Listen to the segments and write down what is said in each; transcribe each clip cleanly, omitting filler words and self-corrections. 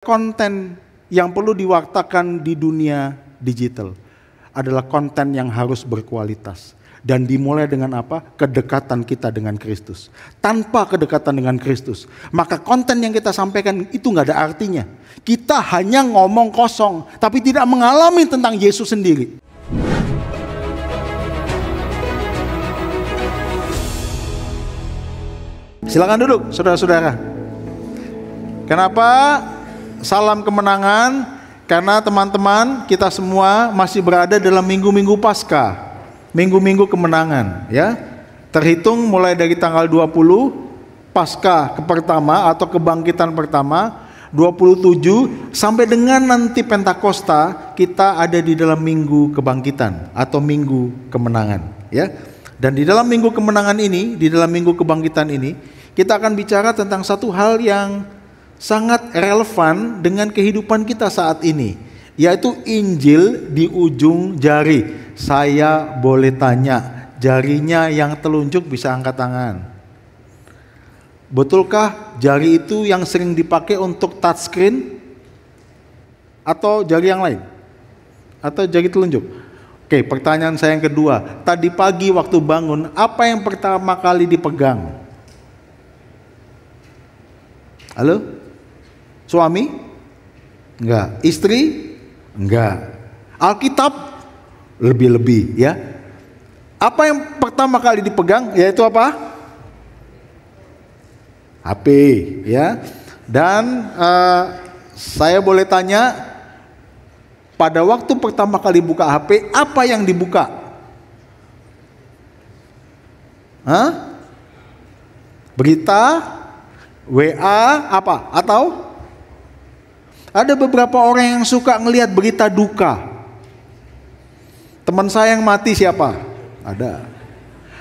Konten yang perlu diwartakan di dunia digital adalah konten yang harus berkualitas. Dan dimulai dengan apa? Kedekatan kita dengan Kristus. Tanpa kedekatan dengan Kristus, maka konten yang kita sampaikan itu nggak ada artinya. Kita hanya ngomong kosong, tapi tidak mengalami tentang Yesus sendiri. Silakan duduk, saudara-saudara. Kenapa salam kemenangan? Karena teman-teman kita semua masih berada dalam minggu-minggu Paskah. Minggu-minggu kemenangan, ya. Terhitung mulai dari tanggal 20 Paskah pertama atau kebangkitan pertama, 27 sampai dengan nanti Pentakosta, kita ada di dalam minggu kebangkitan atau minggu kemenangan, ya. Dan di dalam minggu kemenangan ini, di dalam minggu kebangkitan ini, kita akan bicara tentang satu hal yang sangat relevan dengan kehidupan kita saat ini, yaitu Injil di ujung jari. Saya boleh tanya, jarinya yang telunjuk bisa angkat tangan. Betulkah jari itu yang sering dipakai untuk touchscreen? Atau jari yang lain? Atau jari telunjuk? Oke, pertanyaan saya yang kedua. Tadi pagi waktu bangun, apa yang pertama kali dipegang? Halo? Suami? Enggak. Istri? Enggak. Alkitab? Lebih-lebih, ya. Apa yang pertama kali dipegang? Yaitu apa? HP, ya. Dan saya boleh tanya, pada waktu pertama kali buka HP, apa yang dibuka? Hah? Berita, WA, apa? Atau ada beberapa orang yang suka ngelihat berita duka. Teman saya yang mati siapa? Ada.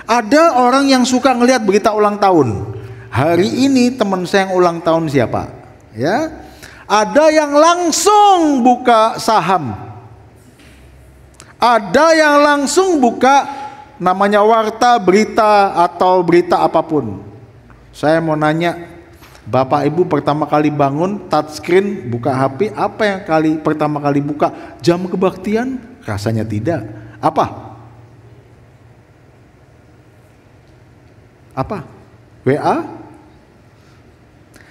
Ada orang yang suka ngelihat berita ulang tahun. Hari ini teman saya yang ulang tahun siapa? Ya. Ada yang langsung buka saham. Ada yang langsung buka namanya warta, berita atau berita apapun. Saya mau nanya, Bapak Ibu pertama kali bangun touchscreen, buka HP, apa yang pertama kali buka? Jam kebaktian? Rasanya tidak. Apa? Apa? WA?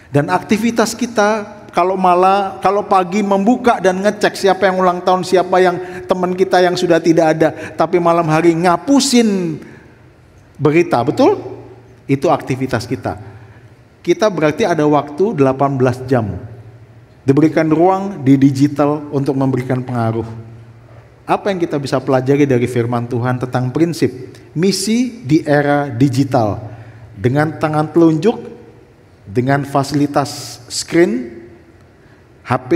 Dan aktivitas kita kalau pagi membuka dan ngecek siapa yang ulang tahun, siapa yang teman kita yang sudah tidak ada, tapi malam hari ngapusin berita, betul? Itu aktivitas kita. Kita berarti ada waktu 18 jam diberikan ruang di digital untuk memberikan pengaruh. Apa yang kita bisa pelajari dari firman Tuhan tentang prinsip misi di era digital? Dengan tangan telunjuk, dengan fasilitas screen, HP,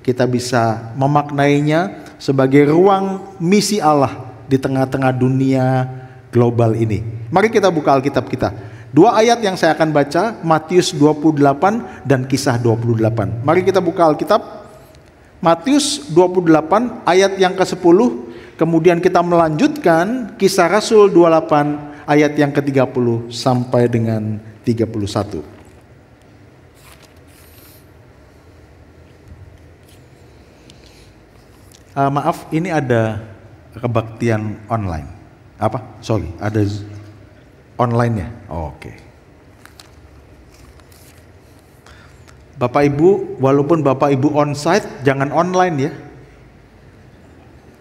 kita bisa memaknainya sebagai ruang misi Allah di tengah-tengah dunia global ini. Mari kita buka Alkitab kita. Dua ayat yang saya akan baca, Matius 28 dan Kisah 28. Mari kita buka Alkitab. Matius 28 ayat yang ke-10, kemudian kita melanjutkan Kisah Rasul 28 ayat yang ke-30 sampai dengan 31. Maaf, ini ada kebaktian online. Ada online ya? Oke. Bapak Ibu, walaupun Bapak Ibu onsite, jangan online ya.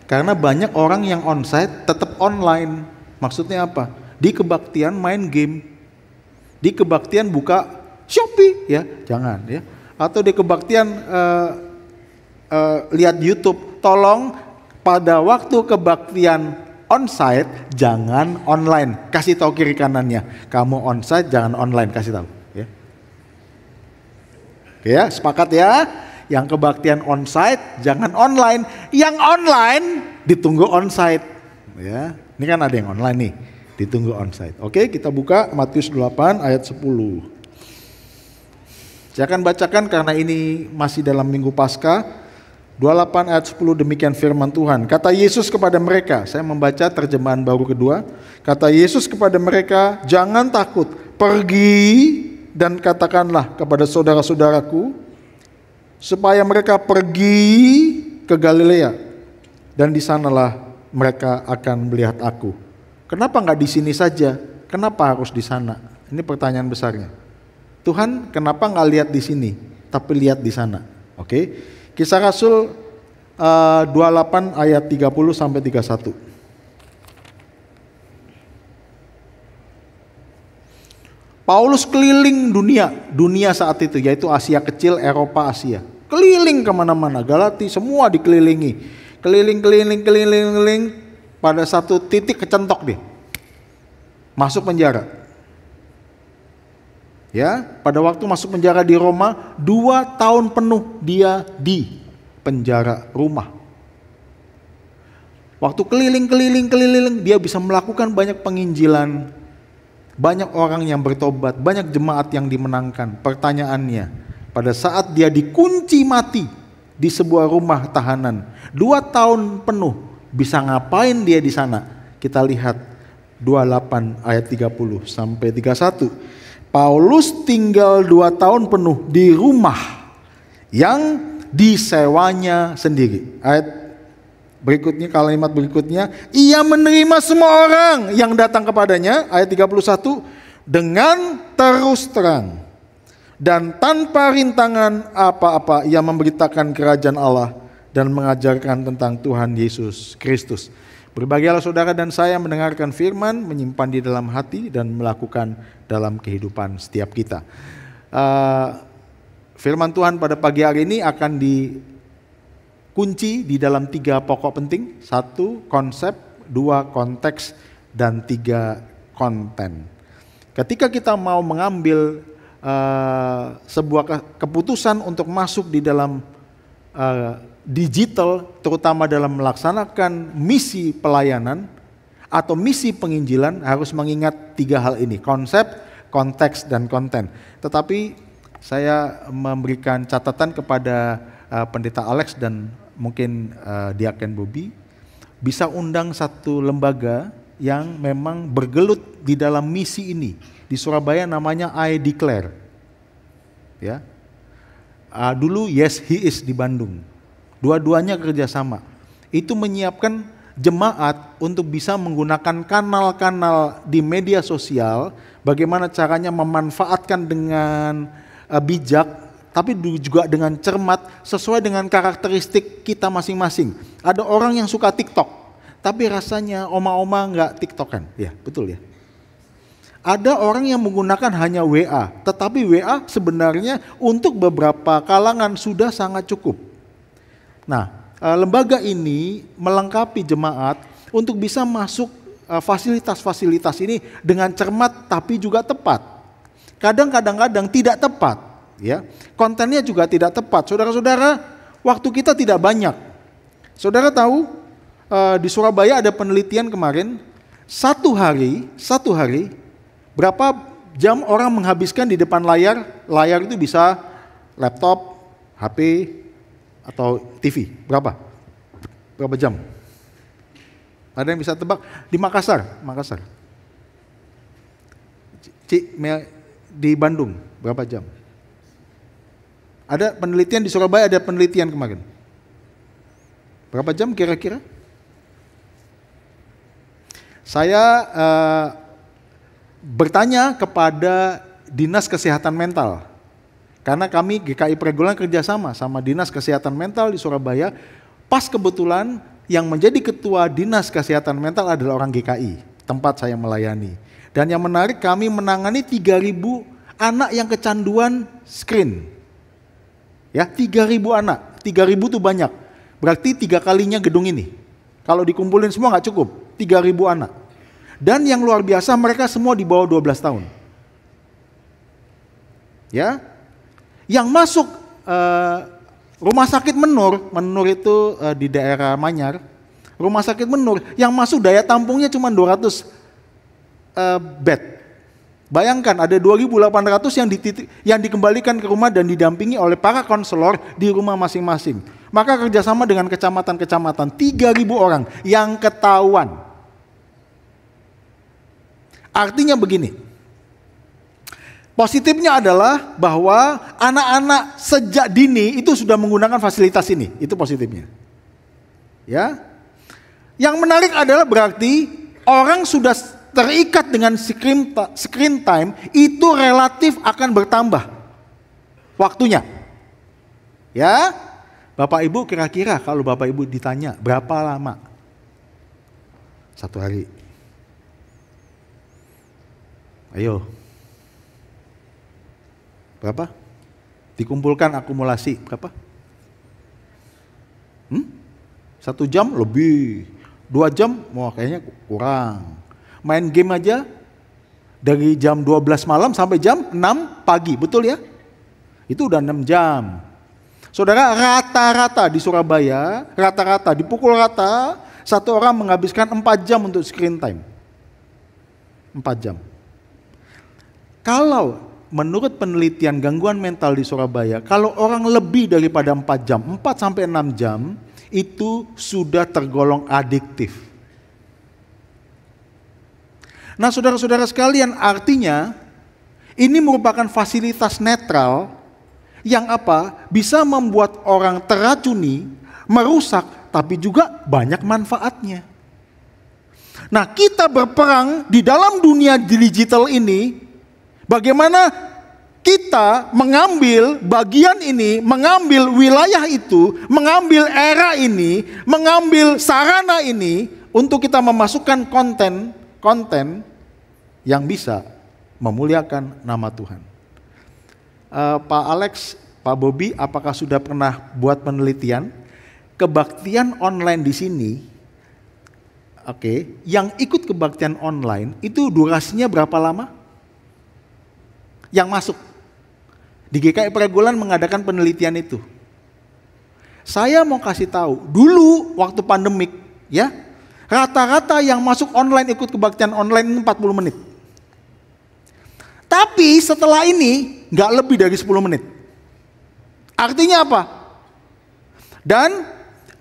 Karena banyak orang yang onsite tetap online. Maksudnya apa? Di kebaktian main game. Di kebaktian buka Shopee ya, jangan ya. Atau di kebaktian lihat YouTube. Tolong pada waktu kebaktian onsite jangan online. Kasih tahu kiri kanannya. Kamu onsite jangan online, kasih tahu. Oke ya, sepakat ya. Yang kebaktian onsite jangan online. Yang online ditunggu onsite. Ya, ini kan ada yang online nih, ditunggu onsite. Oke, kita buka Matius 8 ayat 10. Saya akan bacakan karena ini masih dalam minggu Paskah. 28 ayat 10, demikian firman Tuhan. Kata Yesus kepada mereka, saya membaca terjemahan baru kedua. Kata Yesus kepada mereka, jangan takut, pergi dan katakanlah kepada saudara-saudaraku supaya mereka pergi ke Galilea dan di sanalah mereka akan melihat aku. Kenapa nggak di sini saja? Kenapa harus di sana? Ini pertanyaan besarnya. Tuhan, kenapa nggak lihat di sini, tapi lihat di sana? Oke, Kisah Rasul 28 ayat 30 sampai 31. Paulus keliling dunia saat itu, yaitu Asia Kecil, Eropa, Asia. Keliling kemana-mana, Galati semua dikelilingi. Keliling. Pada satu titik kecentok dia. Masuk penjara. Ya, pada waktu masuk penjara di Roma, 2 tahun penuh dia di penjara rumah. Waktu keliling, dia bisa melakukan banyak penginjilan. Banyak orang yang bertobat, banyak jemaat yang dimenangkan. Pertanyaannya, pada saat dia dikunci mati di sebuah rumah tahanan, 2 tahun penuh, bisa ngapain dia di sana? Kita lihat 28 ayat 30 sampai 31. Paulus tinggal 2 tahun penuh di rumah yang disewanya sendiri. Ayat berikutnya, kalimat berikutnya, ia menerima semua orang yang datang kepadanya, ayat 31, dengan terus terang dan tanpa rintangan apa-apa ia memberitakan kerajaan Allah dan mengajarkan tentang Tuhan Yesus Kristus. Berbahagialah saudara dan saya mendengarkan firman, menyimpan di dalam hati dan melakukan dalam kehidupan setiap kita. Firman Tuhan pada pagi hari ini akan kunci di dalam 3 pokok penting. 1 konsep, 2 konteks, dan 3 konten. Ketika kita mau mengambil sebuah keputusan untuk masuk di dalam digital, terutama dalam melaksanakan misi pelayanan atau misi penginjilan, harus mengingat 3 hal ini: konsep, konteks, dan konten. Tetapi saya memberikan catatan kepada Pendeta Alex dan mungkin Diaken Bobby, bisa undang satu lembaga yang memang bergelut di dalam misi ini di Surabaya, namanya I Declare. Ya, dulu Yes He Is di Bandung. Dua-duanya kerjasama. Itu menyiapkan jemaat untuk bisa menggunakan kanal-kanal di media sosial, bagaimana caranya memanfaatkan dengan bijak, tapi juga dengan cermat sesuai dengan karakteristik kita masing-masing. Ada orang yang suka TikTok, tapi rasanya oma-oma nggak TikTokan. Ya, betul ya. Ada orang yang menggunakan hanya WA, tetapi WA sebenarnya untuk beberapa kalangan sudah sangat cukup. Nah, lembaga ini melengkapi jemaat untuk bisa masuk fasilitas-fasilitas ini dengan cermat tapi juga tepat. Kadang-kadang tidak tepat. Ya, kontennya juga tidak tepat. Saudara-saudara, waktu kita tidak banyak. Saudara tahu di Surabaya ada penelitian kemarin, satu hari berapa jam orang menghabiskan di depan layar? Layar itu bisa laptop, HP, atau TV. Berapa jam? Ada yang bisa tebak? Di Makassar. Di Bandung berapa jam? Ada penelitian di Surabaya, ada penelitian kemarin. Berapa jam kira-kira? Saya bertanya kepada Dinas Kesehatan Mental. Karena kami GKI Pregolan kerjasama sama Dinas Kesehatan Mental di Surabaya. Pas kebetulan yang menjadi ketua Dinas Kesehatan Mental adalah orang GKI, tempat saya melayani. Dan yang menarik, kami menangani 3.000 anak yang kecanduan screen. Ya, 3.000 anak, 3.000 itu banyak. Berarti 3 kalinya gedung ini. Kalau dikumpulin semua nggak cukup, 3.000 anak. Dan yang luar biasa, mereka semua di bawah 12 tahun. Ya, yang masuk rumah sakit Menur itu di daerah Manyar. Rumah sakit Menur, yang masuk daya tampungnya cuma 200 bed. Bayangkan ada 2.800 yang dikembalikan ke rumah dan didampingi oleh para konselor di rumah masing-masing. Maka kerjasama dengan kecamatan-kecamatan, 3.000 orang yang ketahuan. Artinya begini, Positifnya adalah bahwa anak-anak sejak dini itu sudah menggunakan fasilitas ini. Itu positifnya. Ya. Yang menarik adalah berarti orang sudah terikat dengan screen time itu relatif akan bertambah waktunya. Ya. Bapak Ibu kira-kira kalau Bapak Ibu ditanya berapa lama? 1 hari. Ayo. Berapa? Dikumpulkan akumulasi berapa? 1 jam lebih. 2 jam, wah kayaknya kurang. Main game aja dari jam 12 malam sampai jam 6 pagi, betul ya? Itu udah 6 jam. Saudara, rata-rata di Surabaya, rata-rata dipukul rata, 1 orang menghabiskan 4 jam untuk screen time. 4 jam. Kalau menurut penelitian gangguan mental di Surabaya, kalau orang lebih daripada 4 jam, 4 sampai 6 jam, itu sudah tergolong adiktif. Nah saudara-saudara sekalian, artinya ini merupakan fasilitas netral yang apa? Bisa membuat orang teracuni, merusak, tapi juga banyak manfaatnya. Nah kita berperang di dalam dunia digital ini. Bagaimana kita mengambil bagian ini, mengambil wilayah itu, mengambil era ini, mengambil sarana ini untuk kita memasukkan konten yang bisa memuliakan nama Tuhan. Pak Alex, Pak Bobby, apakah sudah pernah buat penelitian kebaktian online di sini? Oke, yang ikut kebaktian online itu durasinya berapa lama? Yang masuk. Di GKI Pragulan mengadakan penelitian itu. Saya mau kasih tahu, dulu waktu pandemik ya, rata-rata yang masuk online ikut kebaktian online 40 menit. Tapi setelah ini nggak lebih dari 10 menit. Artinya apa? Dan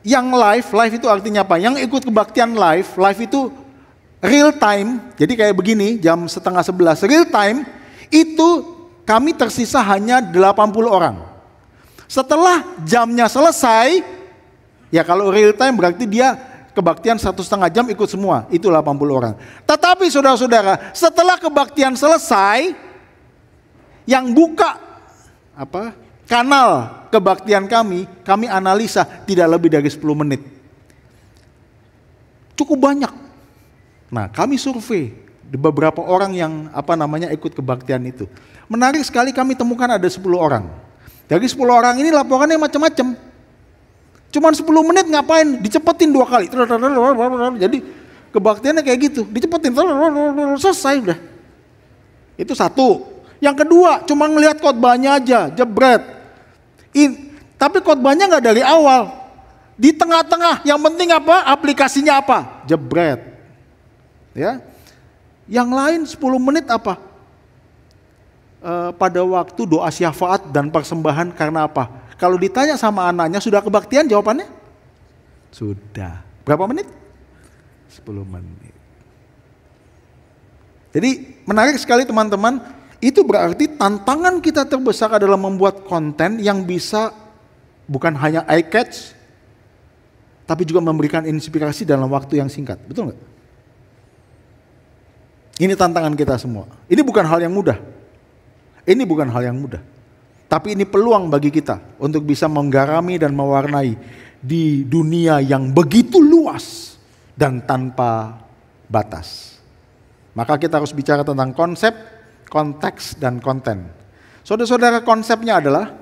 yang live itu artinya apa? Yang ikut kebaktian live itu real time. Jadi kayak begini, jam 10:30 real time. Itu kami tersisa hanya 80 orang. Setelah jamnya selesai, ya kalau real time berarti dia kebaktian 1,5 jam ikut semua, itu 80 orang. Tetapi saudara-saudara, setelah kebaktian selesai, yang buka kanal kebaktian kami analisa tidak lebih dari 10 menit. Cukup banyak. Nah, kami survei di beberapa orang yang ikut kebaktian itu. Menarik sekali, kami temukan ada 10 orang. Dari 10 orang ini laporannya macam-macam. Cuman 10 menit ngapain? Dicepetin 2 kali. Jadi kebaktiannya kayak gitu, dicepetin, selesai udah. Itu satu. Yang kedua, cuma ngelihat khotbahnya aja, jebret. Tapi khotbahnya nggak dari awal. Di tengah-tengah, yang penting apa? Aplikasinya apa? Jebret. Ya. Yang lain 10 menit apa? Pada waktu doa syafaat dan persembahan karena apa? Kalau ditanya sama anaknya, sudah kebaktian? Jawabannya? Sudah. Berapa menit? 10 menit. Jadi menarik sekali teman-teman. Itu berarti tantangan kita terbesar adalah membuat konten yang bisa bukan hanya eye catch, tapi juga memberikan inspirasi dalam waktu yang singkat. Betul nggak? Ini tantangan kita semua. Ini bukan hal yang mudah. Ini bukan hal yang mudah. Tapi ini peluang bagi kita untuk bisa menggarami dan mewarnai di dunia yang begitu luas dan tanpa batas. Maka kita harus bicara tentang konsep, konteks, dan konten. Saudara-saudara, konsepnya adalah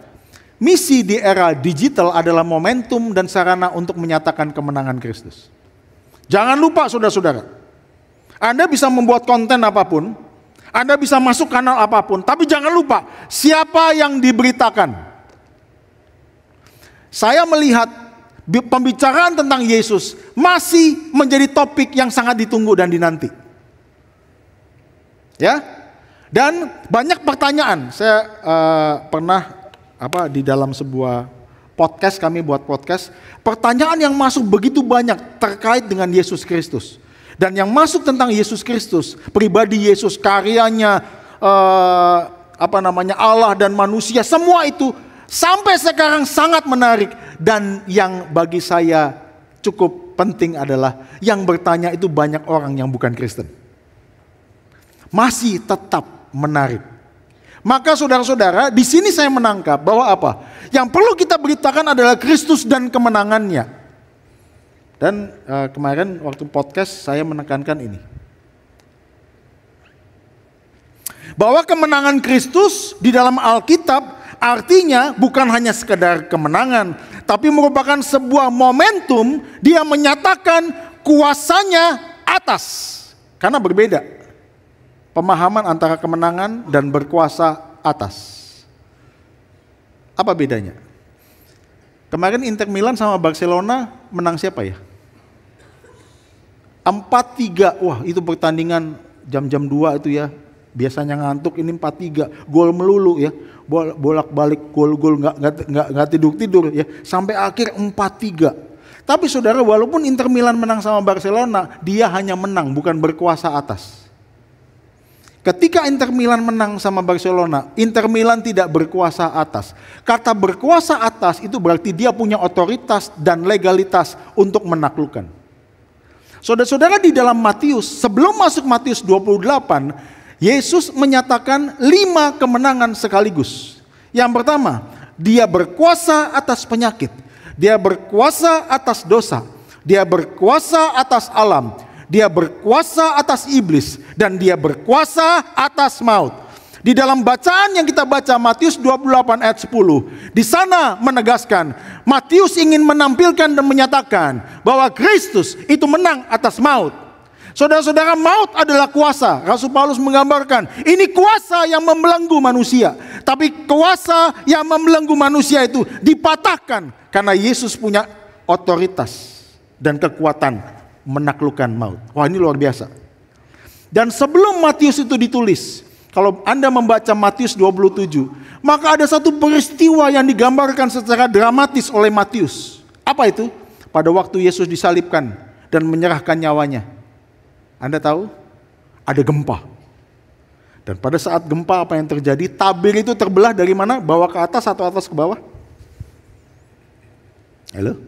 misi di era digital adalah momentum dan sarana untuk menyatakan kemenangan Kristus. Jangan lupa saudara-saudara, Anda bisa membuat konten apapun, Anda bisa masuk kanal apapun, tapi jangan lupa siapa yang diberitakan. Saya melihat pembicaraan tentang Yesus masih menjadi topik yang sangat ditunggu dan dinanti. Ya, dan banyak pertanyaan. Saya pernah di dalam sebuah podcast, kami buat podcast, pertanyaan yang masuk begitu banyak terkait dengan Yesus Kristus. Dan yang masuk tentang Yesus Kristus, pribadi Yesus, karyanya, Allah dan manusia, semua itu sampai sekarang sangat menarik. Dan yang bagi saya cukup penting adalah yang bertanya itu banyak orang yang bukan Kristen. Masih tetap menarik. Maka saudara-saudara, di sini saya menangkap bahwa apa? Yang perlu kita beritakan adalah Kristus dan kemenangannya. Dan kemarin waktu podcast saya menekankan ini. Bahwa kemenangan Kristus di dalam Alkitab artinya bukan hanya sekedar kemenangan, tapi merupakan sebuah momentum dia menyatakan kuasanya atas. Karena berbeda pemahaman antara kemenangan dan berkuasa atas. Apa bedanya? Kemarin Inter Milan sama Barcelona menang siapa ya? 4-3. Wah, itu pertandingan jam-jam 2 itu ya. Biasanya ngantuk, ini 4-3. Gol melulu ya. Bolak-balik gol-gol, nggak tidur-tidur ya. Sampai akhir 4-3. Tapi saudara, walaupun Inter Milan menang sama Barcelona, dia hanya menang, bukan berkuasa atas. Ketika Inter Milan menang sama Barcelona, Inter Milan tidak berkuasa atas. Kata berkuasa atas itu berarti dia punya otoritas dan legalitas untuk menaklukkan. Saudara-saudara, di dalam Matius, sebelum masuk Matius 28, Yesus menyatakan 5 kemenangan sekaligus. Yang pertama, dia berkuasa atas penyakit. Dia berkuasa atas dosa. Dia berkuasa atas alam. Dia berkuasa atas iblis. Dan dia berkuasa atas maut. Di dalam bacaan yang kita baca Matius 28 ayat 10. Di sana menegaskan, Matius ingin menampilkan dan menyatakan bahwa Kristus itu menang atas maut. Saudara-saudara, maut adalah kuasa. Rasul Paulus menggambarkan, ini kuasa yang membelenggu manusia. Tapi kuasa yang membelenggu manusia itu dipatahkan karena Yesus punya otoritas dan kekuatan menaklukkan maut. Wah, ini luar biasa. Dan sebelum Matius itu ditulis, kalau Anda membaca Matius 27, maka ada satu peristiwa yang digambarkan secara dramatis oleh Matius. Apa itu? Pada waktu Yesus disalibkan dan menyerahkan nyawanya. Anda tahu? Ada gempa. Dan pada saat gempa apa yang terjadi? Tabir itu terbelah dari mana? Bawah ke atas atau atas ke bawah? Halo?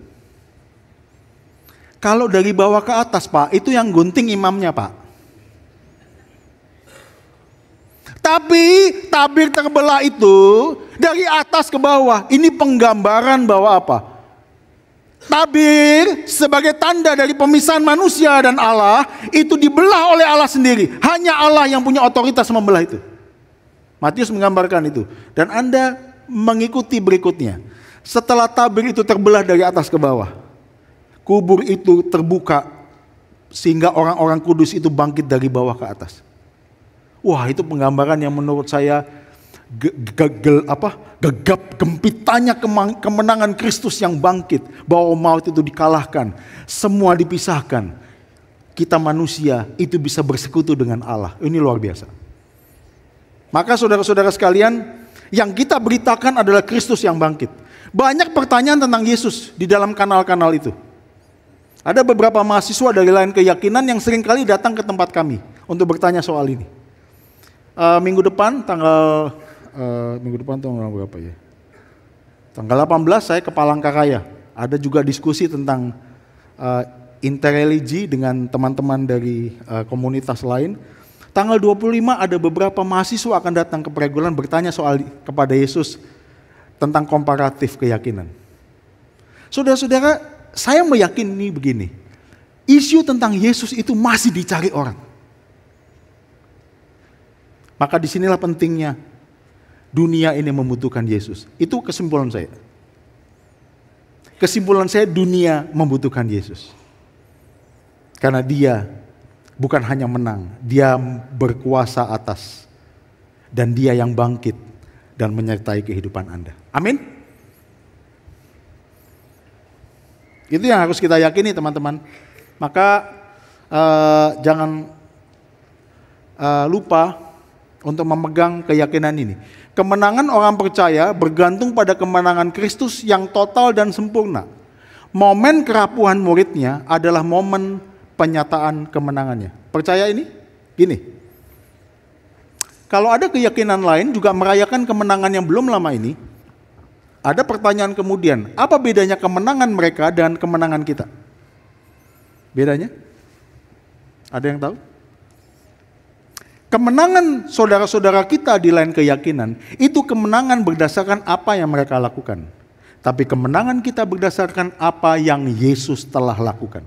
Kalau dari bawah ke atas, Pak, itu yang gunting imamnya, Pak. Tapi tabir terbelah itu dari atas ke bawah. Ini penggambaran bahwa apa? Tabir sebagai tanda dari pemisahan manusia dan Allah itu dibelah oleh Allah sendiri. Hanya Allah yang punya otoritas membelah itu. Matius menggambarkan itu. Dan Anda mengikuti berikutnya. Setelah tabir itu terbelah dari atas ke bawah, kubur itu terbuka sehingga orang-orang kudus itu bangkit dari bawah ke atas. Wah, itu penggambaran yang menurut saya gegap gempitanya kemenangan Kristus yang bangkit, bahwa maut itu dikalahkan, semua dipisahkan. Kita manusia itu bisa bersekutu dengan Allah. Ini luar biasa. Maka saudara-saudara sekalian, yang kita beritakan adalah Kristus yang bangkit. Banyak pertanyaan tentang Yesus di dalam kanal-kanal itu. Ada beberapa mahasiswa dari lain keyakinan yang seringkali datang ke tempat kami untuk bertanya soal ini. Minggu depan tanggal berapa ya? Tanggal 18 saya ke Palangkaraya. Ada juga diskusi tentang interreligi dengan teman-teman dari komunitas lain. Tanggal 25 ada beberapa mahasiswa akan datang ke Pregulan bertanya soal kepada Yesus tentang komparatif keyakinan. Saudara-saudara, saya meyakini begini. Isu tentang Yesus itu masih dicari orang. Maka disinilah pentingnya dunia ini membutuhkan Yesus. Itu kesimpulan saya. Kesimpulan saya, dunia membutuhkan Yesus. Karena dia bukan hanya menang, dia berkuasa atas. Dan dia yang bangkit dan menyertai kehidupan Anda. Amin. Itu yang harus kita yakini, teman-teman. Maka jangan lupa untuk memegang keyakinan ini. Kemenangan orang percaya bergantung pada kemenangan Kristus yang total dan sempurna. Momen kerapuhan muridnya adalah momen penyataan kemenangannya. Percaya ini? Gini. Kalau ada keyakinan lain juga merayakan kemenangan yang belum lama ini, ada pertanyaan kemudian, apa bedanya kemenangan mereka dan kemenangan kita? Bedanya? Ada yang tahu? Kemenangan saudara-saudara kita di lain keyakinan, itu kemenangan berdasarkan apa yang mereka lakukan. Tapi kemenangan kita berdasarkan apa yang Yesus telah lakukan.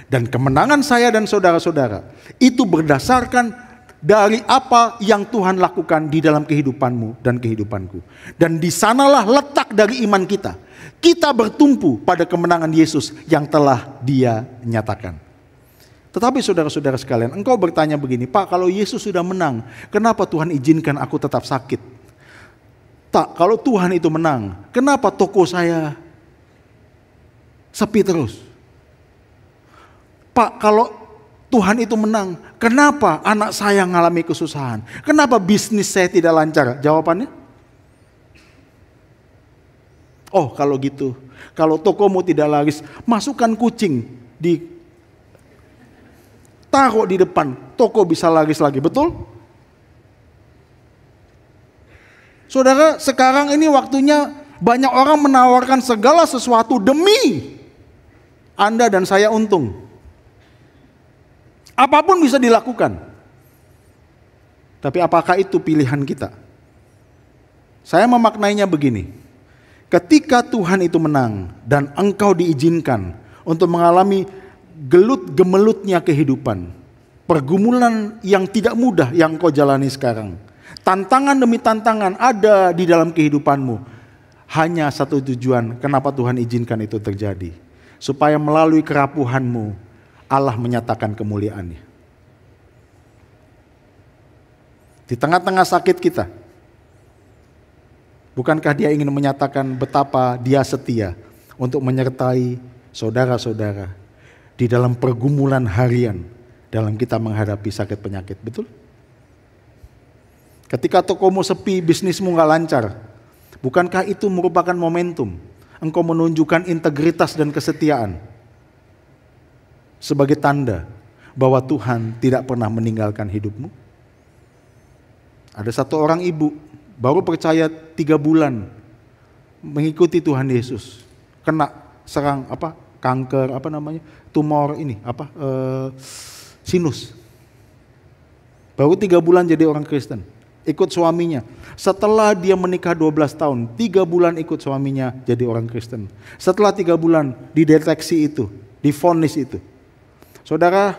Dan kemenangan saya dan saudara-saudara, itu berdasarkan dari apa yang Tuhan lakukan di dalam kehidupanmu dan kehidupanku. Dan di sanalah letak dari iman kita. Kita bertumpu pada kemenangan Yesus yang telah Dia nyatakan. Tetapi saudara-saudara sekalian, engkau bertanya begini, Pak, kalau Yesus sudah menang, kenapa Tuhan izinkan aku tetap sakit? Tak, kalau Tuhan itu menang, kenapa toko saya sepi terus? Pak, kalau Tuhan itu menang, kenapa anak saya mengalami kesusahan? Kenapa bisnis saya tidak lancar? Jawabannya? Oh, kalau gitu, kalau tokomu tidak laris, masukkan kucing taruh di depan, toko bisa laris lagi, betul? Saudara, sekarang ini waktunya banyak orang menawarkan segala sesuatu demi Anda dan saya untung. Apapun bisa dilakukan. Tapi apakah itu pilihan kita? Saya memaknainya begini. Ketika Tuhan itu menang dan engkau diizinkan untuk mengalami gelut-gemelutnya kehidupan, pergumulan yang tidak mudah yang kau jalani sekarang, tantangan demi tantangan ada di dalam kehidupanmu. Hanya satu tujuan, kenapa Tuhan izinkan itu terjadi? Supaya melalui kerapuhanmu, Allah menyatakan kemuliaan-Nya. Di tengah-tengah sakit kita, bukankah Dia ingin menyatakan betapa Dia setia untuk menyertai saudara-saudara di dalam pergumulan harian dalam kita menghadapi sakit penyakit, betul? Ketika tokomu sepi, bisnismu gak lancar, bukankah itu merupakan momentum engkau menunjukkan integritas dan kesetiaan sebagai tanda bahwa Tuhan tidak pernah meninggalkan hidupmu? Ada satu orang ibu baru percaya 3 bulan mengikuti Tuhan Yesus, kena serang kanker tumor sinus. Baru 3 bulan jadi orang Kristen, ikut suaminya. Setelah dia menikah 12 tahun, 3 bulan ikut suaminya jadi orang Kristen. Setelah 3 bulan dideteksi itu, divonis itu. Saudara,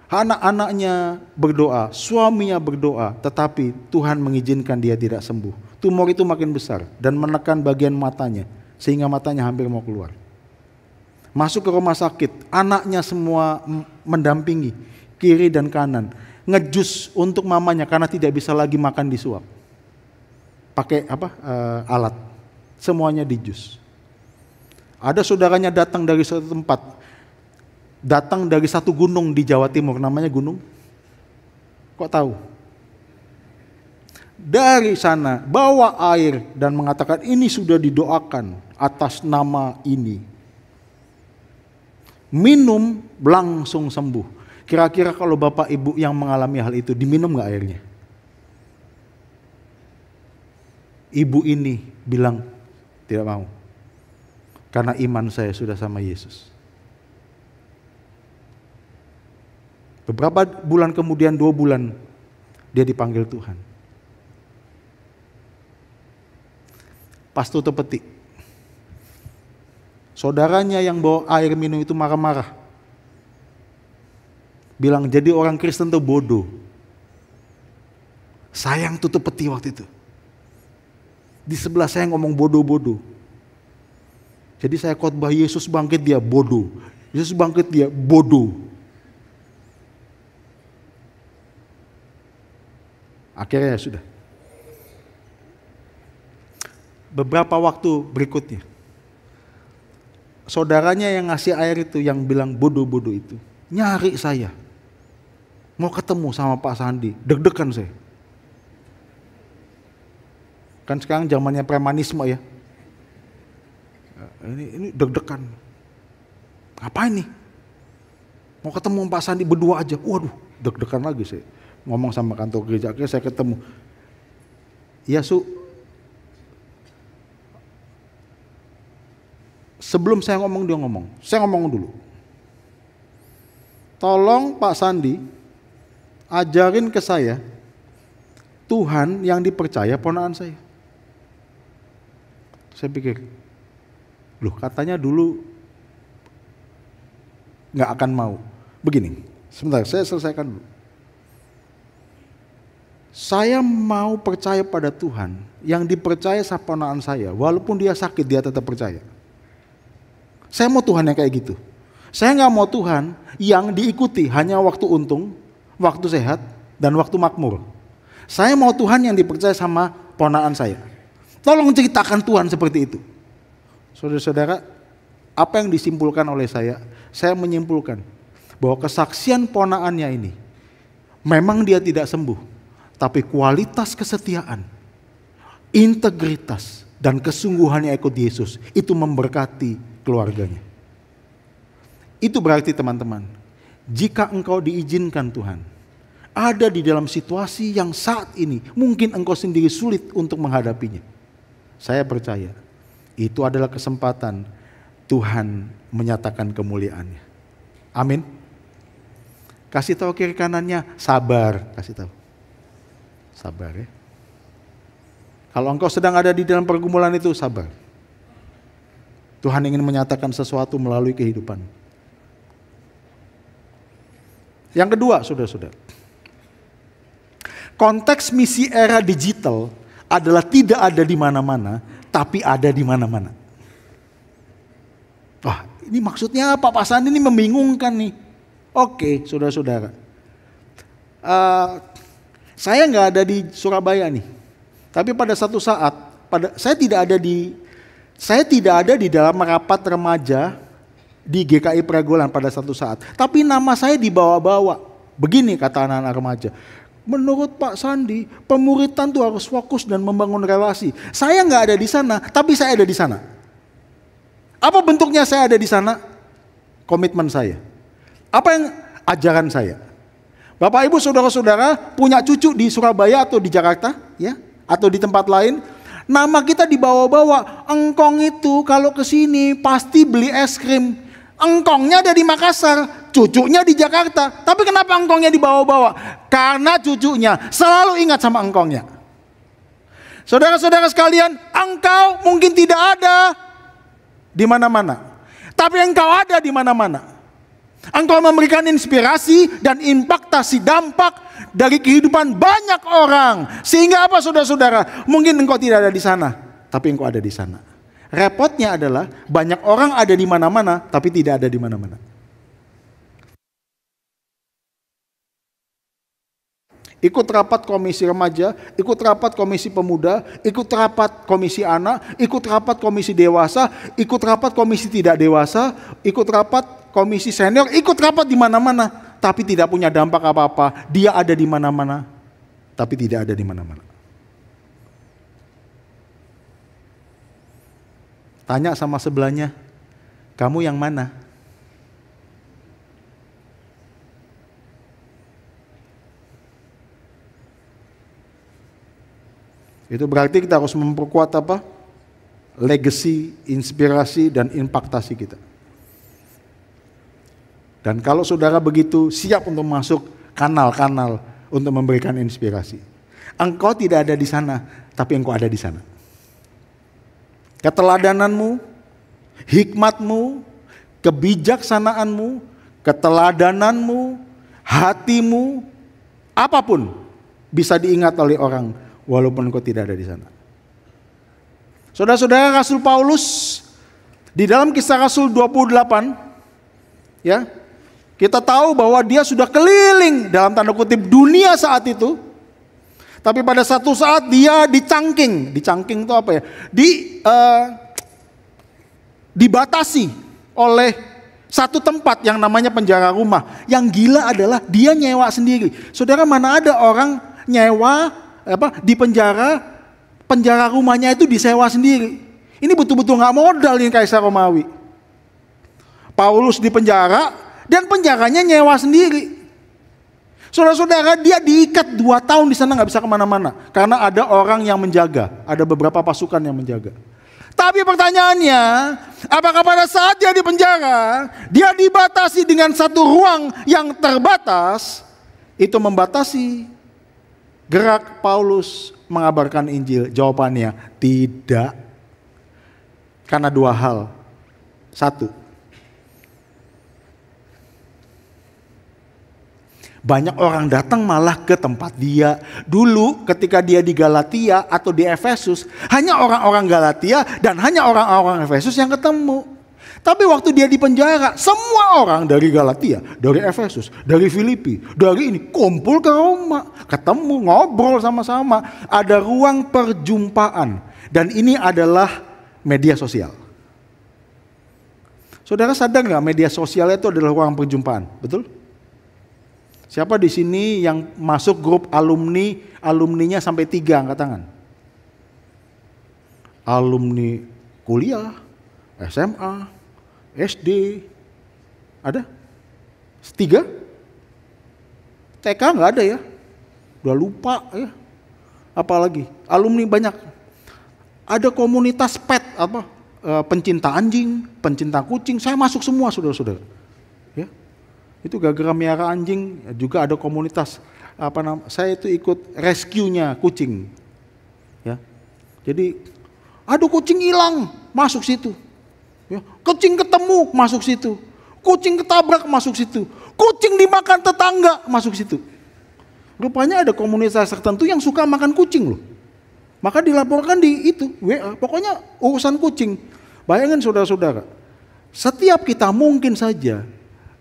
anak-anaknya berdoa, suaminya berdoa, tetapi Tuhan mengizinkan dia tidak sembuh. Tumor itu makin besar dan menekan bagian matanya, sehingga matanya hampir mau keluar. Masuk ke rumah sakit, anaknya semua mendampingi, kiri dan kanan. Ngejus untuk mamanya karena tidak bisa lagi makan disuap. Pakai alat, semuanya dijus. Ada saudaranya datang dari suatu tempat, datang dari satu gunung di Jawa Timur, namanya gunung, kok tahu? Dari sana bawa air dan mengatakan ini sudah didoakan atas nama ini. Minum langsung sembuh. Kira-kira kalau bapak ibu yang mengalami hal itu diminum gak airnya? Ibu ini bilang tidak mau. Karena iman saya sudah sama Yesus. Beberapa bulan kemudian, 2 bulan, dia dipanggil Tuhan. Pas tutup peti, saudaranya yang bawa air minum itu marah-marah. Bilang jadi orang Kristen tuh bodoh. Sayang tutup peti waktu itu. Di sebelah saya ngomong bodoh-bodoh. Jadi saya khotbah Yesus bangkit, dia bodoh. Yesus bangkit, dia bodoh. Akhirnya sudah. Beberapa waktu berikutnya, saudaranya yang ngasih air itu, yang bilang bodoh-bodoh itu, nyari saya. Mau ketemu sama Pak Sandi, deg-degan saya. Kan sekarang zamannya premanisme ya. Ini deg-degan. Ngapain nih? Mau ketemu Pak Sandi berdua aja. Waduh, deg-degan lagi saya. ngomong sama kantor gereja. Akhirnya saya ketemu. Iya Su, sebelum saya ngomong dia ngomong. Saya ngomong dulu. Tolong Pak Sandi ajarin ke saya Tuhan yang dipercaya ponakan saya. Saya pikir, loh katanya dulu nggak akan mau. Begini, sebentar saya selesaikan dulu. Saya mau percaya pada Tuhan yang dipercaya sama ponakan saya. Walaupun dia sakit dia tetap percaya. Saya mau Tuhan yang kayak gitu. Saya nggak mau Tuhan yang diikuti hanya waktu untung, waktu sehat, dan waktu makmur. Saya mau Tuhan yang dipercaya sama ponakan saya. Tolong ceritakan Tuhan seperti itu. Saudara-saudara, apa yang disimpulkan oleh saya menyimpulkan bahwa kesaksian ponakannya ini memang dia tidak sembuh, tapi kualitas kesetiaan, integritas, dan kesungguhannya ikut Yesus itu memberkati keluarganya. Itu berarti teman-teman, jika engkau diizinkan Tuhan ada di dalam situasi yang saat ini mungkin engkau sendiri sulit untuk menghadapinya, saya percaya itu adalah kesempatan Tuhan menyatakan kemuliaannya. Amin. Kasih tahu kiri kanannya, sabar, kasih tahu. Sabar ya. Kalau engkau sedang ada di dalam pergumulan itu, sabar. Tuhan ingin menyatakan sesuatu melalui kehidupan. Yang kedua, saudara-saudara, konteks misi era digital adalah tidak ada di mana-mana, tapi ada di mana-mana. Wah, ini maksudnya apa Pak Sandi? Ini membingungkan nih. Oke, saudara-saudara, saya nggak ada di Surabaya nih, tapi pada satu saat, saya tidak ada di dalam rapat remaja di GKI Pragolan pada satu saat, tapi nama saya dibawa-bawa. Begini kata anak-anak remaja, menurut Pak Sandi, pemuritan tuh harus fokus dan membangun relasi. Saya nggak ada di sana, tapi saya ada di sana. Apa bentuknya saya ada di sana? Komitmen saya. Apa yang ajaran saya? Bapak Ibu saudara-saudara punya cucu di Surabaya atau di Jakarta, ya, atau di tempat lain. Nama kita dibawa-bawa. Engkong itu kalau ke sini pasti beli es krim. Engkongnya ada di Makassar, cucunya di Jakarta. Tapi kenapa engkongnya dibawa-bawa? Karena cucunya selalu ingat sama engkongnya. Saudara-saudara sekalian, engkau mungkin tidak ada di mana-mana, tapi engkau ada di mana-mana. Engkau memberikan inspirasi dan impaktasi dampak dari kehidupan banyak orang. Sehingga apa saudara-saudara? Mungkin engkau tidak ada di sana, tapi engkau ada di sana. Repotnya adalah banyak orang ada di mana-mana, tapi tidak ada di mana-mana. Ikut rapat komisi remaja, ikut rapat komisi pemuda, ikut rapat komisi anak, ikut rapat komisi dewasa, ikut rapat komisi tidak dewasa, ikut rapat komisi senior, ikut rapat di mana-mana, tapi tidak punya dampak apa-apa. Dia ada di mana-mana, tapi tidak ada di mana-mana. Tanya sama sebelahnya, kamu yang mana? Itu berarti kita harus memperkuat apa? Legacy, inspirasi, dan impaktasi kita. Dan kalau saudara begitu siap untuk masuk kanal-kanal untuk memberikan inspirasi. Engkau tidak ada di sana, tapi engkau ada di sana. Keteladananmu, hikmatmu, kebijaksanaanmu, keteladananmu, hatimu, apapun bisa diingat oleh orang walaupun engkau tidak ada di sana. Saudara-saudara, Rasul Paulus di dalam Kisah Rasul 28, ya, kita tahu bahwa dia sudah keliling dalam tanda kutip dunia saat itu. Tapi pada satu saat dia dicangking. Dicangking itu apa ya? Dibatasi oleh satu tempat yang namanya penjara rumah. Yang gila adalah dia nyewa sendiri. Saudara, mana ada orang nyewa di penjara rumahnya itu disewa sendiri. Ini betul-betul nggak modal ini Kaisar Romawi. Paulus di penjara dan penjaranya nyewa sendiri. Saudara-saudara, dia diikat 2 tahun di sana, nggak bisa kemana-mana. Karena ada orang yang menjaga, ada beberapa pasukan yang menjaga. Tapi pertanyaannya, apakah pada saat dia di penjara, dia dibatasi dengan satu ruang yang terbatas, itu membatasi gerak Paulus mengabarkan Injil? Jawabannya, tidak. Karena 2 hal. 1, banyak orang datang malah ke tempat dia. Dulu ketika dia di Galatia atau di Efesus, hanya orang-orang Galatia dan hanya orang-orang Efesus yang ketemu. Tapi waktu dia di penjara, semua orang dari Galatia, dari Efesus, dari Filipi, dari ini kumpul ke Roma, ketemu, ngobrol sama-sama. Ada ruang perjumpaan. Dan ini adalah media sosial. Saudara sadar nggak media sosial itu adalah ruang perjumpaan? Betul? Siapa di sini yang masuk grup alumninya sampai 3, angkat tangan? Alumni kuliah, SMA, SD, ada? 3? TK nggak ada ya? Udah lupa ya. Apalagi alumni banyak. Ada komunitas pet pencinta anjing, pencinta kucing. Saya masuk semua, saudara-saudara. Ya. Itu gara-gara miara anjing, juga ada komunitas saya itu ikut rescue-nya kucing. Ya. Jadi ada kucing hilang, masuk situ. Ya. Kucing ketemu, masuk situ. Kucing ketabrak, masuk situ. Kucing dimakan tetangga, masuk situ. Rupanya ada komunitas tertentu yang suka makan kucing loh. Maka dilaporkan di itu WA, pokoknya urusan kucing. Bayangin saudara-saudara, setiap kita mungkin saja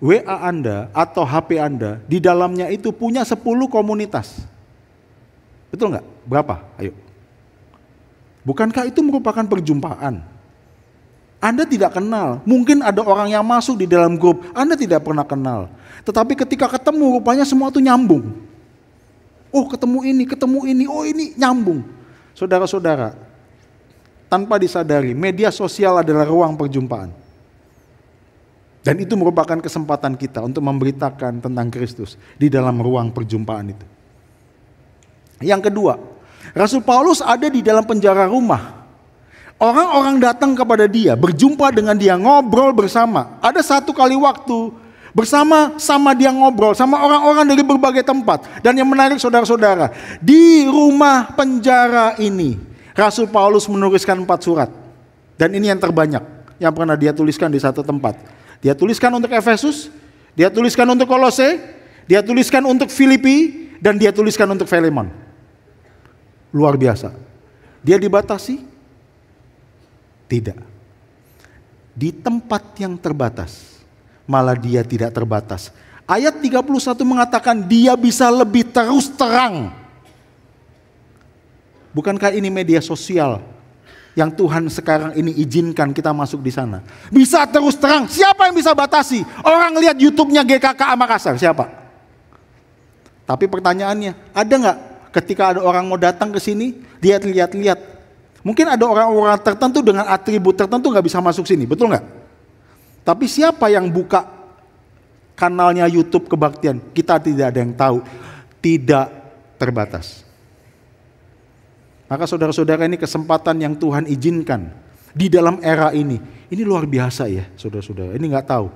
WA Anda atau HP Anda di dalamnya itu punya 10 komunitas. Betul nggak? Berapa? Ayo. Bukankah itu merupakan perjumpaan? Anda tidak kenal. Mungkin ada orang yang masuk di dalam grup, Anda tidak pernah kenal. Tetapi ketika ketemu rupanya semua itu nyambung. Oh ketemu ini, oh ini nyambung. Saudara-saudara, tanpa disadari media sosial adalah ruang perjumpaan. Dan itu merupakan kesempatan kita untuk memberitakan tentang Kristus di dalam ruang perjumpaan itu. Yang kedua, Rasul Paulus ada di dalam penjara rumah. Orang-orang datang kepada dia, berjumpa dengan dia, ngobrol bersama. Ada 1 kali waktu bersama-sama dia ngobrol sama orang-orang dari berbagai tempat. Dan yang menarik saudara-saudara, di rumah penjara ini Rasul Paulus menuliskan 4 surat. Dan ini yang terbanyak yang pernah dia tuliskan di satu tempat. Dia tuliskan untuk Efesus, dia tuliskan untuk Kolose, dia tuliskan untuk Filipi, dan dia tuliskan untuk Filemon. Luar biasa. Dia dibatasi? Tidak. Di tempat yang terbatas, malah dia tidak terbatas. Ayat 31 mengatakan dia bisa lebih terus terang. Bukankah ini media sosial yang Tuhan sekarang ini izinkan kita masuk di sana? Bisa terus terang. Siapa yang bisa batasi? Orang lihat YouTube-nya GKK Makassar, siapa? Tapi pertanyaannya, ada nggak ketika ada orang mau datang ke sini, dia lihat-lihat. Mungkin ada orang-orang tertentu dengan atribut tertentu nggak bisa masuk sini, betul nggak? Tapi siapa yang buka kanalnya YouTube kebaktian? Kita tidak ada yang tahu. Tidak terbatas. Maka saudara-saudara, ini kesempatan yang Tuhan izinkan di dalam era ini. Ini luar biasa ya saudara-saudara. Ini nggak tahu.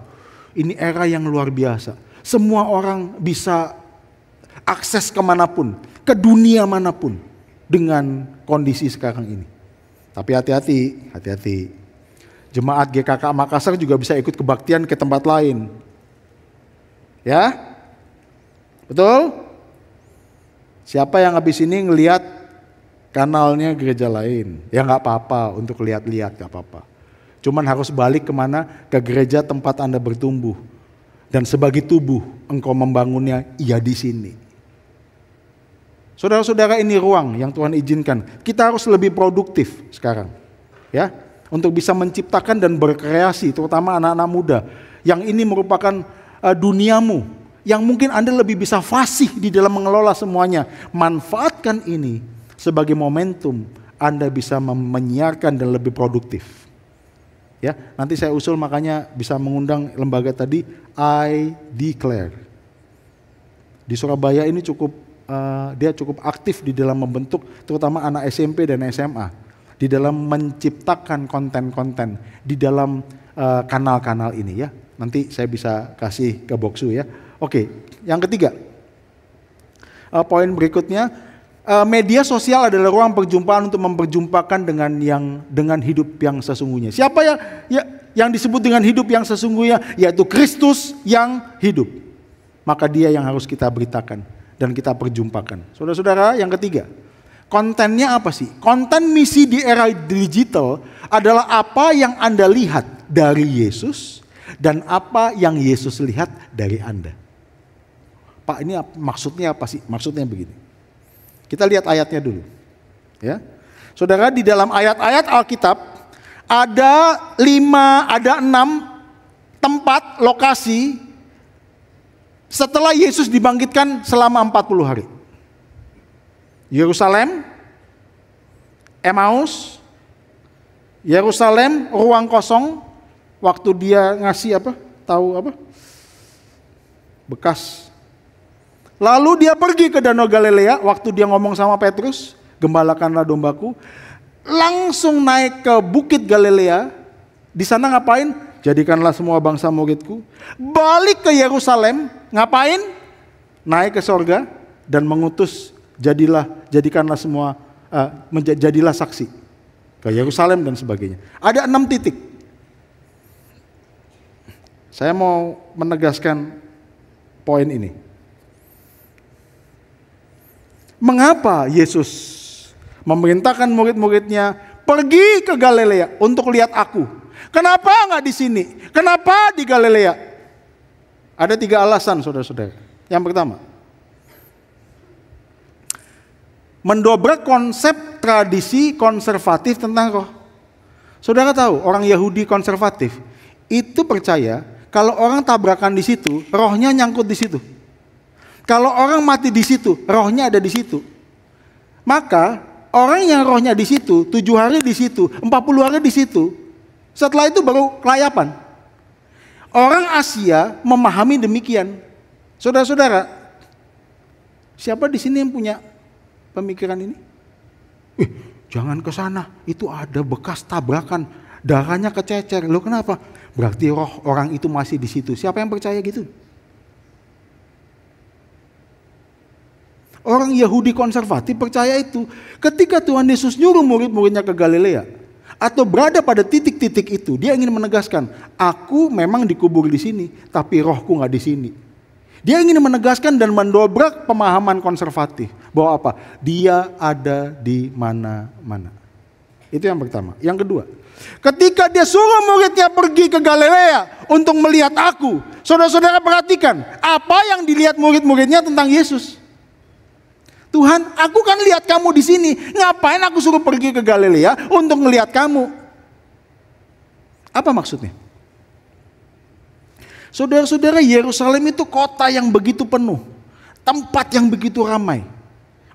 Ini era yang luar biasa. Semua orang bisa akses kemanapun, ke dunia manapun dengan kondisi sekarang ini. Tapi hati-hati. Jemaat GKK Makassar juga bisa ikut kebaktian ke tempat lain. Ya? Betul? Siapa yang habis ini ngelihat kanalnya gereja lain, ya nggak apa-apa untuk lihat-lihat, nggak apa-apa. Cuman harus balik kemana? Ke gereja tempat Anda bertumbuh. Dan sebagai tubuh, engkau membangunnya, iya di sini. Saudara-saudara, ini ruang yang Tuhan izinkan. Kita harus lebih produktif sekarang, ya, untuk bisa menciptakan dan berkreasi, terutama anak-anak muda. Yang ini merupakan duniamu, yang mungkin Anda lebih bisa fasih di dalam mengelola semuanya. Manfaatkan ini sebagai momentum Anda bisa menyiarkan dan lebih produktif. Ya, nanti saya usul, makanya bisa mengundang lembaga tadi, I Declare. Di Surabaya ini dia cukup aktif di dalam membentuk terutama anak SMP dan SMA, di dalam menciptakan konten-konten di dalam kanal-kanal ini ya. Nanti saya bisa kasih ke Boksu ya. Oke, yang ketiga, poin berikutnya, media sosial adalah ruang perjumpaan untuk memperjumpakan dengan hidup yang sesungguhnya. Siapa yang disebut dengan hidup yang sesungguhnya? Yaitu Kristus yang hidup. Maka dia yang harus kita beritakan dan kita perjumpakan. Saudara-saudara, yang ketiga, kontennya apa sih? Konten misi di era digital adalah apa yang Anda lihat dari Yesus dan apa yang Yesus lihat dari Anda. Pak, ini maksudnya apa sih? Maksudnya begini. Kita lihat ayatnya dulu. Ya. Saudara, di dalam ayat-ayat Alkitab ada 6 tempat lokasi setelah Yesus dibangkitkan selama 40 hari. Yerusalem, Emmaus, Yerusalem, ruang kosong, waktu dia ngasih bekas. Lalu dia pergi ke Danau Galilea, waktu dia ngomong sama Petrus, gembalakanlah dombaku. Langsung naik ke Bukit Galilea, di sana ngapain? Jadikanlah semua bangsa muridku. Balik ke Yerusalem, ngapain? Naik ke sorga dan mengutus, jadikanlah semua, jadilah saksi ke Yerusalem dan sebagainya. Ada 6 titik. Saya mau menegaskan poin ini. Mengapa Yesus memerintahkan murid-muridnya pergi ke Galilea untuk lihat aku? Kenapa nggak di sini? Kenapa di Galilea? Ada 3 alasan, saudara-saudara. Yang pertama, mendobrak konsep tradisi konservatif tentang roh. Saudara tahu, orang Yahudi konservatif itu percaya kalau orang tabrakan di situ, rohnya nyangkut di situ. Kalau orang mati di situ, rohnya ada di situ. Maka orang yang rohnya di situ, 7 hari di situ, 40 hari di situ, setelah itu baru kelayapan. Orang Asia memahami demikian. Saudara-saudara, siapa di sini yang punya pemikiran ini? Jangan ke sana, itu ada bekas tabrakan, darahnya kececer. Loh kenapa? Berarti roh orang itu masih di situ. Siapa yang percaya gitu? Orang Yahudi konservatif percaya itu. Ketika Tuhan Yesus nyuruh murid-muridnya ke Galilea, atau berada pada titik-titik itu, dia ingin menegaskan, aku memang dikubur di sini, tapi rohku nggak di sini. Dia ingin menegaskan dan mendobrak pemahaman konservatif bahwa apa? Dia ada di mana-mana. Itu yang pertama. Yang kedua, ketika dia suruh muridnya pergi ke Galilea untuk melihat aku, saudara-saudara perhatikan apa yang dilihat murid-muridnya tentang Yesus. Tuhan, aku kan lihat kamu di sini. Ngapain aku suruh pergi ke Galilea untuk melihat kamu? Apa maksudnya? Saudara-saudara, Yerusalem itu kota yang begitu penuh, tempat yang begitu ramai.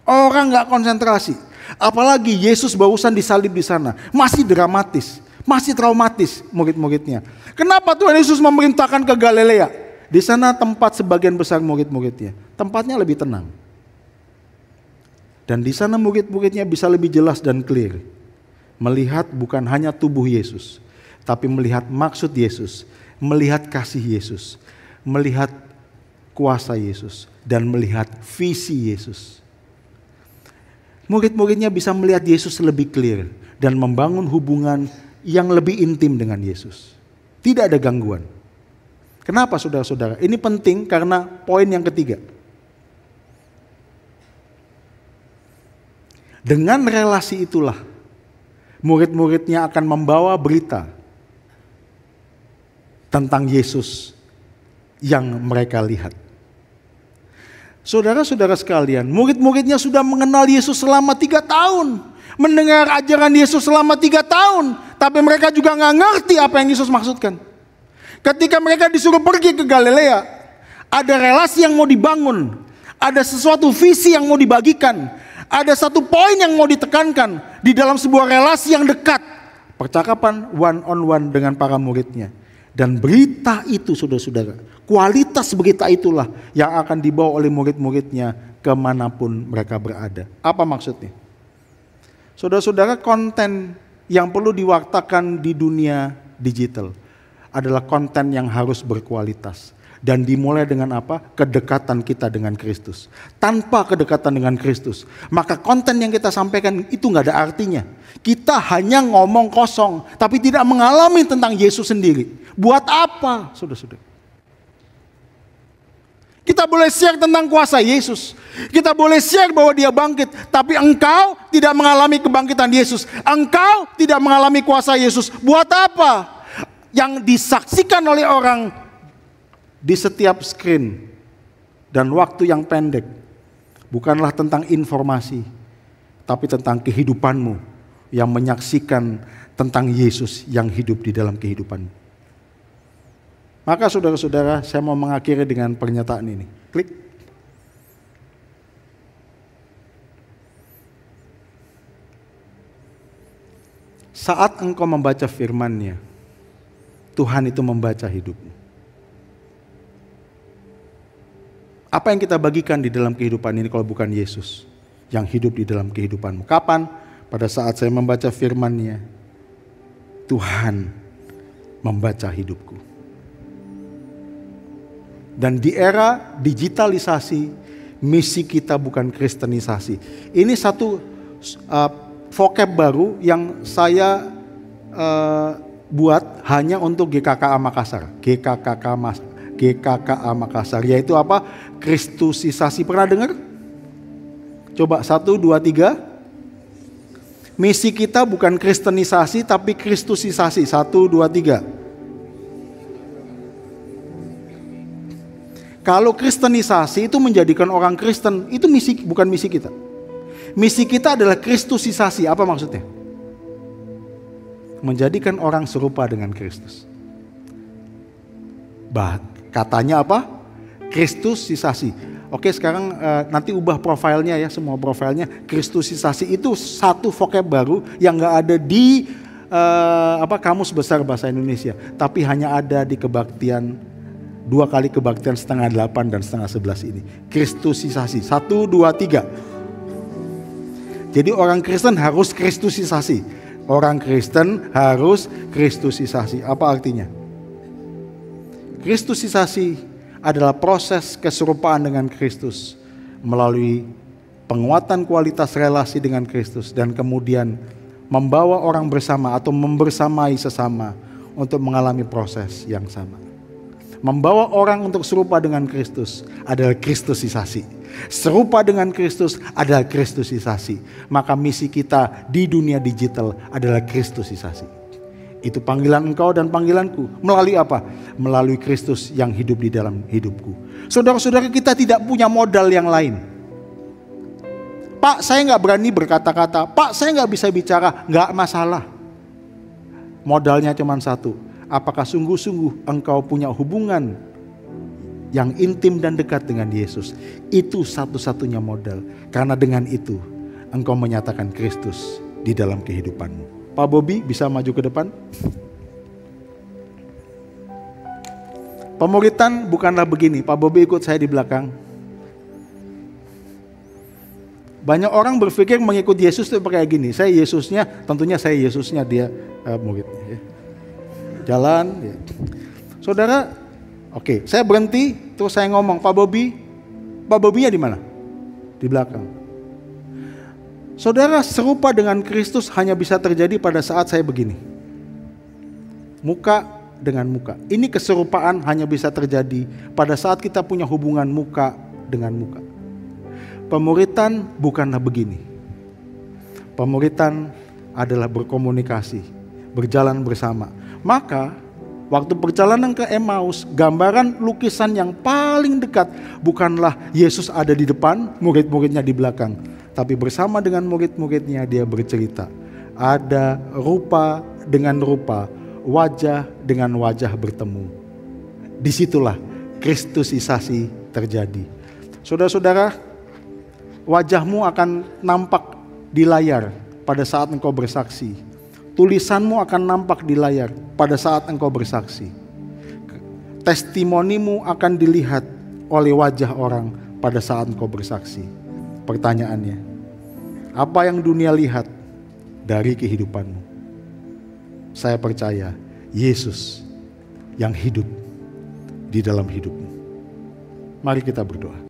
Orang nggak konsentrasi. Apalagi Yesus barusan disalib di sana, masih dramatis, masih traumatis murid-muridnya. Kenapa Tuhan Yesus memerintahkan ke Galilea? Di sana tempat sebagian besar murid-muridnya, tempatnya lebih tenang. Dan di sana murid-muridnya bisa lebih jelas dan clear. Melihat bukan hanya tubuh Yesus, tapi melihat maksud Yesus, melihat kasih Yesus, melihat kuasa Yesus, dan melihat visi Yesus. Murid-muridnya bisa melihat Yesus lebih clear dan membangun hubungan yang lebih intim dengan Yesus. Tidak ada gangguan. Kenapa saudara-saudara? Ini penting karena poin yang ketiga. Dengan relasi itulah murid-muridnya akan membawa berita tentang Yesus yang mereka lihat. Saudara-saudara sekalian, murid-muridnya sudah mengenal Yesus selama 3 tahun. Mendengar ajaran Yesus selama 3 tahun. Tapi mereka juga gak ngerti apa yang Yesus maksudkan. Ketika mereka disuruh pergi ke Galilea, ada relasi yang mau dibangun. Ada sesuatu visi yang mau dibagikan. Ada satu poin yang mau ditekankan di dalam sebuah relasi yang dekat. Percakapan one on one dengan para muridnya. Dan berita itu saudara-saudara, kualitas berita itulah yang akan dibawa oleh murid-muridnya kemanapun mereka berada. Apa maksudnya? Saudara-saudara, konten yang perlu diwartakan di dunia digital adalah konten yang harus berkualitas. Dan dimulai dengan apa? Kedekatan kita dengan Kristus. Tanpa kedekatan dengan Kristus, maka konten yang kita sampaikan itu gak ada artinya. Kita hanya ngomong kosong, tapi tidak mengalami tentang Yesus sendiri. Buat apa, saudara-saudara? Kita boleh share tentang kuasa Yesus. Kita boleh share bahwa dia bangkit. Tapi engkau tidak mengalami kebangkitan Yesus. Engkau tidak mengalami kuasa Yesus. Buat apa? Yang disaksikan oleh orang di setiap screen dan waktu yang pendek bukanlah tentang informasi, tapi tentang kehidupanmu yang menyaksikan tentang Yesus yang hidup di dalam kehidupanmu. Maka saudara-saudara, saya mau mengakhiri dengan pernyataan ini. Klik. Saat engkau membaca firman-Nya, Tuhan itu membaca hidupmu. Apa yang kita bagikan di dalam kehidupan ini kalau bukan Yesus yang hidup di dalam kehidupanmu? Kapan? Pada saat saya membaca firman-Nya, Tuhan membaca hidupku. Dan di era digitalisasi, misi kita bukan kristenisasi. Ini satu vocab baru yang saya buat hanya untuk GKKA Makassar. GKKA Makassar, yaitu apa? Kristusisasi. Pernah dengar? Coba 1, 2, 3. Misi kita bukan kristenisasi tapi kristusisasi. 1, 2, 3. Kalau kristenisasi itu menjadikan orang Kristen, itu misi, bukan misi kita. Misi kita adalah kristusisasi. Apa maksudnya? Menjadikan orang serupa dengan Kristus. Katanya apa? Kristusisasi. Oke, sekarang nanti ubah profilnya ya, semua profilnya. Kristusisasi itu satu vocab baru yang gak ada di Kamus Besar Bahasa Indonesia, tapi hanya ada di kebaktian, 2 kali kebaktian 7:30 dan 7:11 ini. Kristusisasi. 1, 2, 3. Jadi orang Kristen harus kristusisasi. Orang Kristen harus kristusisasi. Apa artinya? Kristusisasi adalah proses keserupaan dengan Kristus melalui penguatan kualitas relasi dengan Kristus dan kemudian membawa orang bersama atau membersamai sesama untuk mengalami proses yang sama. Membawa orang untuk serupa dengan Kristus adalah kristusisasi. Serupa dengan Kristus adalah kristusisasi. Maka misi kita di dunia digital adalah kristusisasi. Itu panggilan engkau dan panggilanku. Melalui apa? Melalui Kristus yang hidup di dalam hidupku. Saudara-saudara, kita tidak punya modal yang lain. Pak, saya gak berani berkata-kata. Pak, saya gak bisa bicara. Gak masalah. Modalnya cuma satu. Apakah sungguh-sungguh engkau punya hubungan yang intim dan dekat dengan Yesus? Itu satu-satunya modal. Karena dengan itu engkau menyatakan Kristus di dalam kehidupanmu. Pak Bobi bisa maju ke depan. Pemuritan bukanlah begini. Pak Bobi ikut saya di belakang. Banyak orang berpikir mengikut Yesus itu kayak gini. Saya Yesusnya, tentunya saya Yesusnya, dia muridnya. Ya. Jalan. Ya. Saudara, oke, saya berhenti, terus saya ngomong, Pak Bobinya di mana? Di belakang. Saudara, serupa dengan Kristus hanya bisa terjadi pada saat saya begini. Muka dengan muka. Ini keserupaan hanya bisa terjadi pada saat kita punya hubungan muka dengan muka. Pemuritan bukanlah begini. Pemuritan adalah berkomunikasi, berjalan bersama. Maka waktu perjalanan ke Emmaus, gambaran lukisan yang paling dekat bukanlah Yesus ada di depan, murid-muridnya di belakang. Tapi bersama dengan murid-muridnya dia bercerita. Ada rupa dengan rupa, wajah dengan wajah bertemu. Disitulah kristusisasi terjadi. Saudara-saudara, wajahmu akan nampak di layar pada saat engkau bersaksi. Tulisanmu akan nampak di layar pada saat engkau bersaksi. testimonimu akan dilihat oleh wajah orang pada saat engkau bersaksi. Pertanyaannya, apa yang dunia lihat dari kehidupanmu? Saya percaya Yesus yang hidup di dalam hidupmu. Mari kita berdoa.